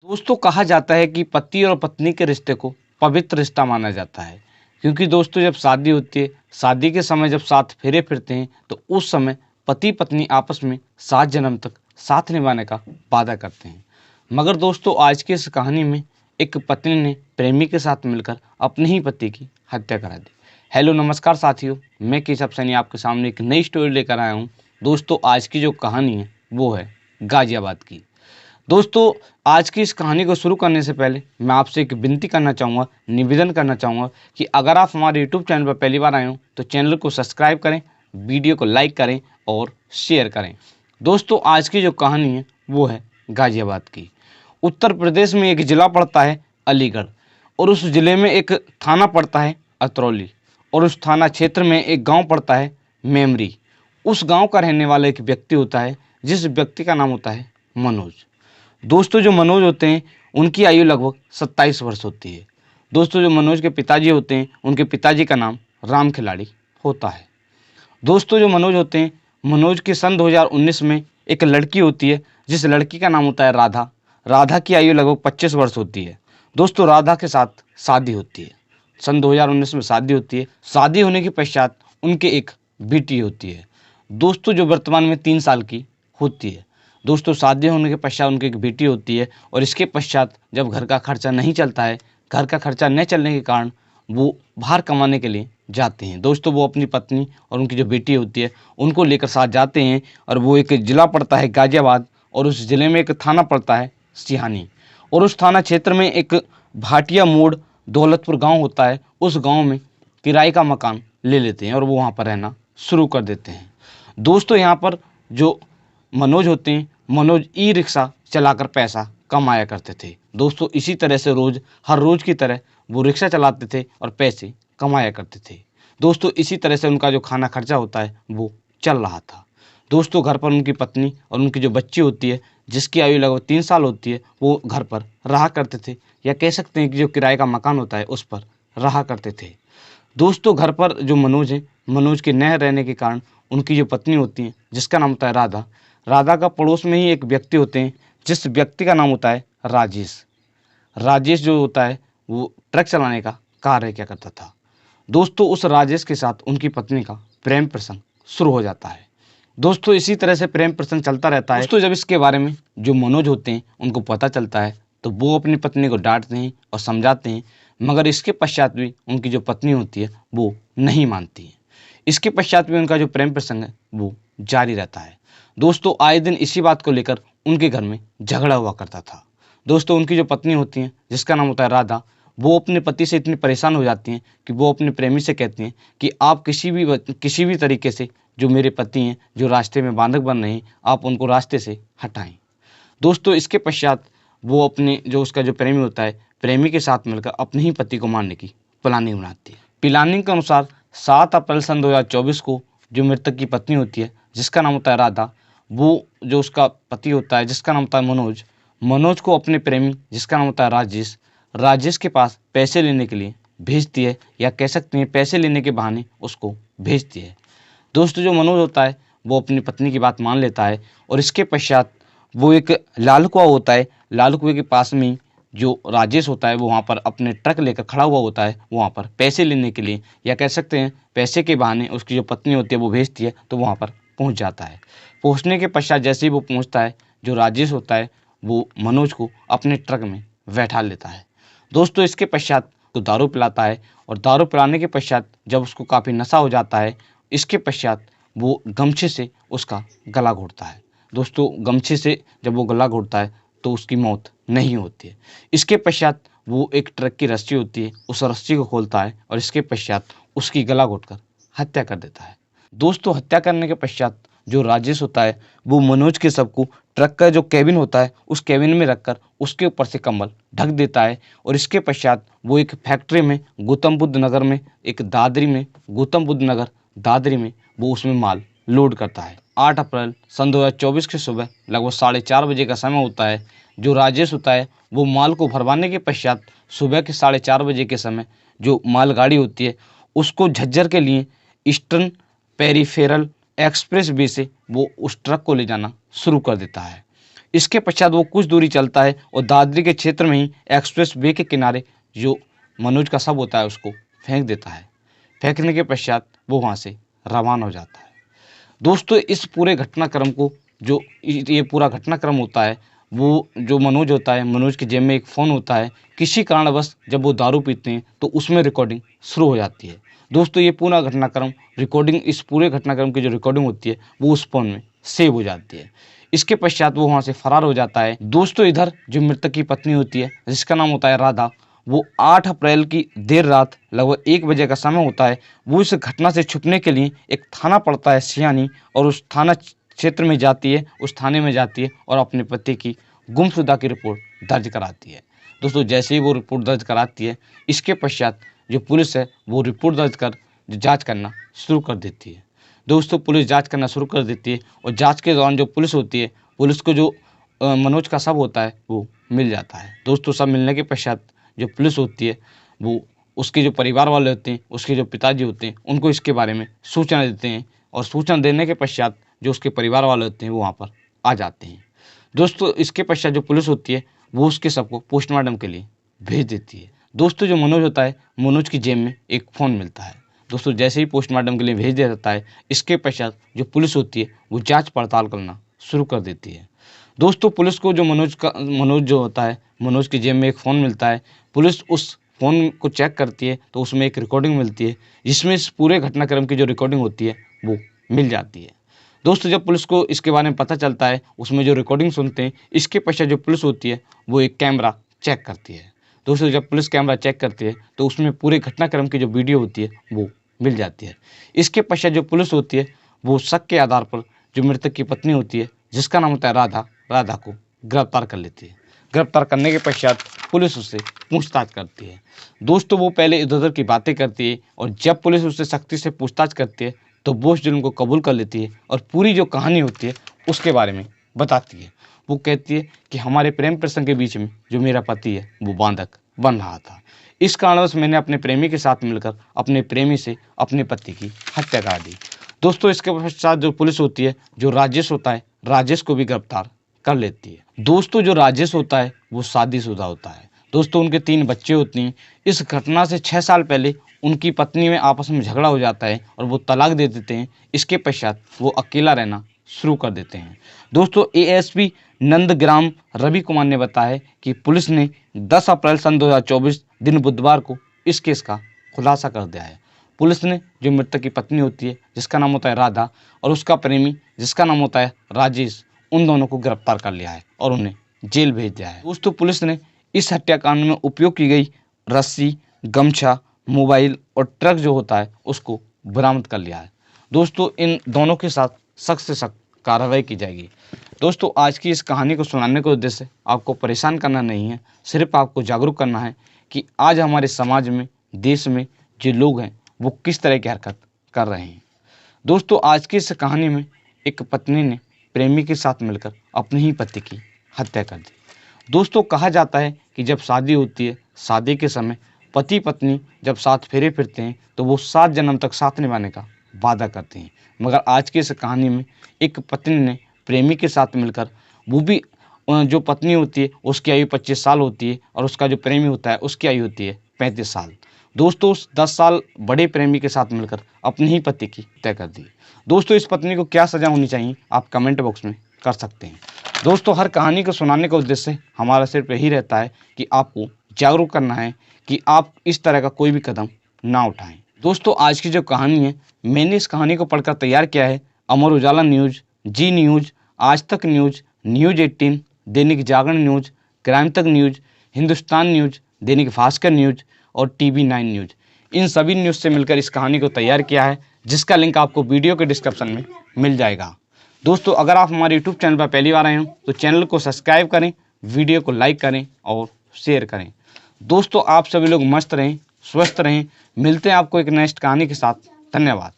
दोस्तों कहा जाता है कि पति और पत्नी के रिश्ते को पवित्र रिश्ता माना जाता है, क्योंकि दोस्तों जब शादी होती है, शादी के समय जब साथ फेरे फिरते हैं तो उस समय पति पत्नी आपस में 7 जन्म तक साथ निभाने का वादा करते हैं। मगर दोस्तों आज की इस कहानी में एक पत्नी ने प्रेमी के साथ मिलकर अपने ही पति की हत्या करा दी। हेलो नमस्कार साथियों, मैं केशव सैनी आपके सामने एक नई स्टोरी लेकर आया हूँ। दोस्तों आज की जो कहानी है वो है गाजियाबाद की। दोस्तों आज की इस कहानी को शुरू करने से पहले मैं आपसे एक विनती करना चाहूँगा, निवेदन करना चाहूँगा कि अगर आप हमारे यूट्यूब चैनल पर पहली बार आए हो तो चैनल को सब्सक्राइब करें, वीडियो को लाइक करें और शेयर करें। दोस्तों आज की जो कहानी है वो है गाजियाबाद की। उत्तर प्रदेश में एक ज़िला पड़ता है अलीगढ़, और उस ज़िले में एक थाना पड़ता है अतरौली, और उस थाना क्षेत्र में एक गाँव पड़ता है मेमरी। उस गाँव का रहने वाला एक व्यक्ति होता है, जिस व्यक्ति का नाम होता है मनोज। दोस्तों जो मनोज होते हैं उनकी आयु लगभग 27 वर्ष होती है। दोस्तों जो मनोज के पिताजी होते हैं उनके पिताजी का नाम राम खिलाड़ी होता है। दोस्तों जो मनोज होते हैं, मनोज के सन 2019 में एक लड़की होती है, जिस लड़की का नाम होता है राधा। राधा की आयु लगभग 25 वर्ष होती है। दोस्तों राधा के साथ शादी होती है, सन 2019 में शादी होती है। शादी होने के पश्चात उनके एक बेटी होती है, दोस्तों जो वर्तमान में 3 साल की होती है। दोस्तों शादी होने के पश्चात उनकी एक बेटी होती है, और इसके पश्चात जब घर का खर्चा नहीं चलता है, घर का खर्चा न चलने के कारण वो बाहर कमाने के लिए जाते हैं। दोस्तों वो अपनी पत्नी और उनकी जो बेटी होती है उनको लेकर साथ जाते हैं, और वो एक ज़िला पड़ता है गाजियाबाद, और उस ज़िले में एक थाना पड़ता है सिहानी, और उस थाना क्षेत्र में एक भाटिया मोड़ दौलतपुर गाँव होता है। उस गाँव में किराए का मकान ले लेते हैं और वो वहाँ पर रहना शुरू कर देते हैं। दोस्तों यहाँ पर जो मनोज होते हैं, मनोज ई रिक्शा चलाकर पैसा कमाया करते थे। दोस्तों इसी तरह से हर रोज़ की तरह वो रिक्शा चलाते थे और पैसे कमाया करते थे। दोस्तों इसी तरह से उनका जो खाना खर्चा होता है वो चल रहा था। दोस्तों घर पर उनकी पत्नी और उनकी जो बच्ची होती है, जिसकी आयु लगभग 3 साल होती है, वो घर पर रहा करते थे, या कह सकते हैं कि जो किराए का मकान होता है उस पर रहा करते थे। दोस्तों घर पर जो मनोज है, मनोज के न रहने के कारण उनकी जो पत्नी होती है, जिसका नाम होता है राधा, राधा का पड़ोस में ही एक व्यक्ति होते हैं, जिस व्यक्ति का नाम होता है राजेश। राजेश जो होता है वो ट्रक चलाने का कार्य किया करता था। दोस्तों उस राजेश के साथ उनकी पत्नी का प्रेम प्रसंग शुरू हो जाता है। दोस्तों इसी तरह से प्रेम प्रसंग चलता रहता है। दोस्तों जब इसके बारे में जो मनोज होते हैं उनको पता चलता है तो वो अपनी पत्नी को डांटते हैं और समझाते हैं, मगर इसके पश्चात भी उनकी जो पत्नी होती है वो नहीं मानती है। इसके पश्चात भी उनका जो प्रेम प्रसंग है वो जारी रहता है। दोस्तों आए दिन इसी बात को लेकर उनके घर में झगड़ा हुआ करता था। दोस्तों उनकी जो पत्नी होती हैं, जिसका नाम होता है राधा, वो अपने पति से इतनी परेशान हो जाती हैं कि वो अपने प्रेमी से कहती हैं कि आप किसी भी तरीके से जो मेरे पति हैं, जो रास्ते में बाधक बन रहे हैं, आप उनको रास्ते से हटाएं। दोस्तों इसके पश्चात वो अपने जो उसका जो प्रेमी होता है, प्रेमी के साथ मिलकर अपने ही पति को मारने की प्लानिंग बनाती है। प्लानिंग के अनुसार 7 अप्रैल सन 2024 को जो मृतक की पत्नी होती है, जिसका नाम होता है राधा, वो जो उसका पति होता है, जिसका नाम होता है मनोज, मनोज को अपने प्रेमी, जिसका नाम होता है राजेश के पास पैसे लेने के लिए भेजती है, या कह सकते हैं पैसे लेने के बहाने उसको भेजती है। दोस्तों जो मनोज होता है वो अपनी पत्नी की बात मान लेता है, और इसके पश्चात वो एक लाल कुआं होता है, लाल कुएं के पास में जो राजेश होता है वो वहाँ पर अपने ट्रक लेकर खड़ा हुआ होता है, वहाँ पर पैसे लेने के लिए, या कह सकते हैं पैसे के बहाने उसकी जो पत्नी होती है वो भेजती है, तो वहाँ पर पहुँच जाता है। पहुँचने के पश्चात जैसे ही वो पहुँचता है, जो राजेश होता है वो मनोज को अपने ट्रक में बैठा लेता है। दोस्तों इसके पश्चात वो दारू पिलाता है, और दारू पिलाने के पश्चात जब उसको काफ़ी नशा हो जाता है, इसके पश्चात वो गमछे से उसका गला घोंटता है। दोस्तों गमछे से जब वो गला घोंटता है तो उसकी मौत नहीं होती है। इसके पश्चात वो एक ट्रक की रस्सी होती है, उस रस्सी को खोलता है, और इसके पश्चात उसकी गला घोंटकर हत्या कर देता है। दोस्तों हत्या करने के पश्चात जो राजेश होता है वो मनोज के शव को ट्रक का जो केबिन होता है उस केबिन में रखकर उसके ऊपर से कंबल ढक देता है, और इसके पश्चात वो एक फैक्ट्री में गौतम बुद्ध नगर में वो उसमें माल लोड करता है। 8 अप्रैल सन 2024 की सुबह लगभग 4:30 बजे का समय होता है। जो राजेश होता है वो माल को भरवाने के पश्चात सुबह के 4:30 बजे के समय जो मालगाड़ी होती है उसको झज्जर के लिए ईस्टर्न पेरीफेरल एक्सप्रेस वे से वो उस ट्रक को ले जाना शुरू कर देता है। इसके पश्चात वो कुछ दूरी चलता है और दादरी के क्षेत्र में ही एक्सप्रेस वे के किनारे जो मनोज का शव होता है उसको फेंक देता है। फेंकने के पश्चात वो वहाँ से रवाना हो जाता है। दोस्तों इस पूरे घटनाक्रम को जो ये पूरा घटनाक्रम होता है, वो जो मनोज होता है, मनोज के जेब में एक फ़ोन होता है। किसी कारणवश जब वो दारू पीते हैं तो उसमें रिकॉर्डिंग शुरू हो जाती है। दोस्तों ये पूरा घटनाक्रम रिकॉर्डिंग, इस पूरे घटनाक्रम की जो रिकॉर्डिंग होती है वो उस फ़ोन में सेव हो जाती है। इसके पश्चात वो वहाँ से फरार हो जाता है। दोस्तों इधर जो मृतक की पत्नी होती है जिसका नाम होता है राधा, वो 8 अप्रैल की देर रात लगभग 1 बजे का समय होता है, वो इस घटना से छुपने के लिए एक थाना पड़ता है सियानी, और उस थाना क्षेत्र में जाती है, उस थाने में जाती है और अपने पति की गुमशुदा की रिपोर्ट दर्ज कराती है। दोस्तों जैसे ही वो रिपोर्ट दर्ज कराती है, इसके पश्चात जो पुलिस है वो रिपोर्ट दर्ज कर जाँच करना शुरू कर देती है। दोस्तों पुलिस जाँच करना शुरू कर देती है और जाँच के दौरान जो पुलिस होती है, पुलिस को जो मनोज का शव होता है वो मिल जाता है। दोस्तों शव मिलने के पश्चात जो पुलिस होती है वो उसके जो परिवार वाले होते हैं, उसके जो पिताजी होते हैं, उनको इसके बारे में सूचना देते हैं और सूचना देने के पश्चात जो उसके परिवार वाले होते हैं वो वहाँ पर आ जाते हैं। दोस्तों इसके पश्चात जो पुलिस होती है वो उसके शव को पोस्टमार्टम के लिए भेज देती है। दोस्तों जो मनोज होता है, मनोज की जेब में एक फ़ोन मिलता है। दोस्तों जैसे ही पोस्टमार्टम के लिए भेज दिया जाता है, इसके पश्चात जो पुलिस होती है वो जाँच पड़ताल करना शुरू कर देती है। दोस्तों पुलिस को जो मनोज जो होता है, मनोज की जेब में एक फ़ोन मिलता है। पुलिस उस फ़ोन को चेक करती है तो उसमें एक रिकॉर्डिंग मिलती है, जिसमें इस पूरे घटनाक्रम की जो रिकॉर्डिंग होती है वो मिल जाती है। दोस्तों जब पुलिस को इसके बारे में पता चलता है, उसमें जो रिकॉर्डिंग सुनते हैं, इसके पश्चात जो पुलिस होती है वो एक कैमरा चेक करती है। दोस्तों जब पुलिस कैमरा चेक करती है तो उसमें पूरे घटनाक्रम की जो वीडियो होती है वो मिल जाती है। इसके पश्चात जो पुलिस होती है वो शक के आधार पर जो मृतक की पत्नी होती है जिसका नाम होता है राधा को गिरफ्तार कर लेती है। गिरफ्तार करने के पश्चात पुलिस उससे पूछताछ करती है। दोस्तों वो पहले इधर-उधर की बातें करती है और जब पुलिस उससे सख्ती से पूछताछ करती है तो वो उस जुर्म को कबूल कर लेती है और पूरी जो कहानी होती है उसके बारे में बताती है। वो कहती है कि हमारे प्रेम प्रसंग के बीच में जो मेरा पति है वो बांधक बन रहा था। इस कारणवश मैंने अपने प्रेमी के साथ मिलकर अपने प्रेमी से अपने पति की हत्या करा दी। दोस्तों इसके पश्चात जो पुलिस होती है, जो राजेश होता है, राजेश को भी गिरफ्तार कर लेती है। दोस्तों जो राजेश होता है वो शादीशुदा होता है। दोस्तों उनके 3 बच्चे होते हैं। इस घटना से 6 साल पहले उनकी पत्नी में आपस में झगड़ा हो जाता है और वो तलाक दे देते हैं। इसके पश्चात वो अकेला रहना शुरू कर देते हैं। दोस्तों एएसपी नंदग्राम रवि कुमार ने बताया कि पुलिस ने 10 अप्रैल सन 2024 दिन बुधवार को इस केस का खुलासा कर दिया है। पुलिस ने जो मृतक की पत्नी होती है जिसका नाम होता है राधा और उसका प्रेमी जिसका नाम होता है राजेश, उन दोनों को गिरफ्तार कर लिया है और उन्हें जेल भेज दिया है। दोस्तों पुलिस ने इस हत्याकांड में उपयोग की गई रस्सी, गमछा, मोबाइल और ट्रक जो होता है उसको बरामद कर लिया है। दोस्तों इन दोनों के साथ सख्त से सख्त कार्रवाई की जाएगी। दोस्तों आज की इस कहानी को सुनाने का उद्देश्य आपको परेशान करना नहीं है, सिर्फ आपको जागरूक करना है कि आज हमारे समाज में, देश में जो लोग हैं वो किस तरह की हरकत कर रहे हैं। दोस्तों आज की इस कहानी में एक पत्नी ने प्रेमी के साथ मिलकर अपने ही पति की हत्या कर दी। दोस्तों कहा जाता है कि जब शादी होती है, शादी के समय पति पत्नी जब साथ फेरे फिरते हैं तो वो 7 जन्म तक साथ निभाने का वादा करते हैं। मगर आज की इस कहानी में एक पत्नी ने प्रेमी के साथ मिलकर, वो भी जो पत्नी होती है उसकी आयु 25 साल होती है और उसका जो प्रेमी होता है उसकी आयु होती है 35 साल। दोस्तों उस 10 साल बड़े प्रेमी के साथ मिलकर अपने ही पति की हत्या कर दी। दोस्तों इस पत्नी को क्या सज़ा होनी चाहिए आप कमेंट बॉक्स में कर सकते हैं। दोस्तों हर कहानी को सुनाने का उद्देश्य हमारा सिर्फ यही रहता है कि आपको जागरूक करना है कि आप इस तरह का कोई भी कदम ना उठाएं। दोस्तों आज की जो कहानी है, मैंने इस कहानी को पढ़कर तैयार किया है अमर उजाला न्यूज़, जी न्यूज़, आज तक news, news 18, Dainik Jagran news, crime तक news, Hindustan news, Dainik Bhaskar news और टीवी 9 न्यूज़, इन सभी न्यूज़ से मिलकर इस कहानी को तैयार किया है, जिसका लिंक आपको वीडियो के डिस्क्रिप्शन में मिल जाएगा। दोस्तों अगर आप हमारे यूट्यूब चैनल पर पहली बार आए हो तो चैनल को सब्सक्राइब करें, वीडियो को लाइक करें और शेयर करें। दोस्तों आप सभी लोग मस्त रहें, स्वस्थ रहें। मिलते हैं आपको एक नेक्स्ट कहानी के साथ। धन्यवाद।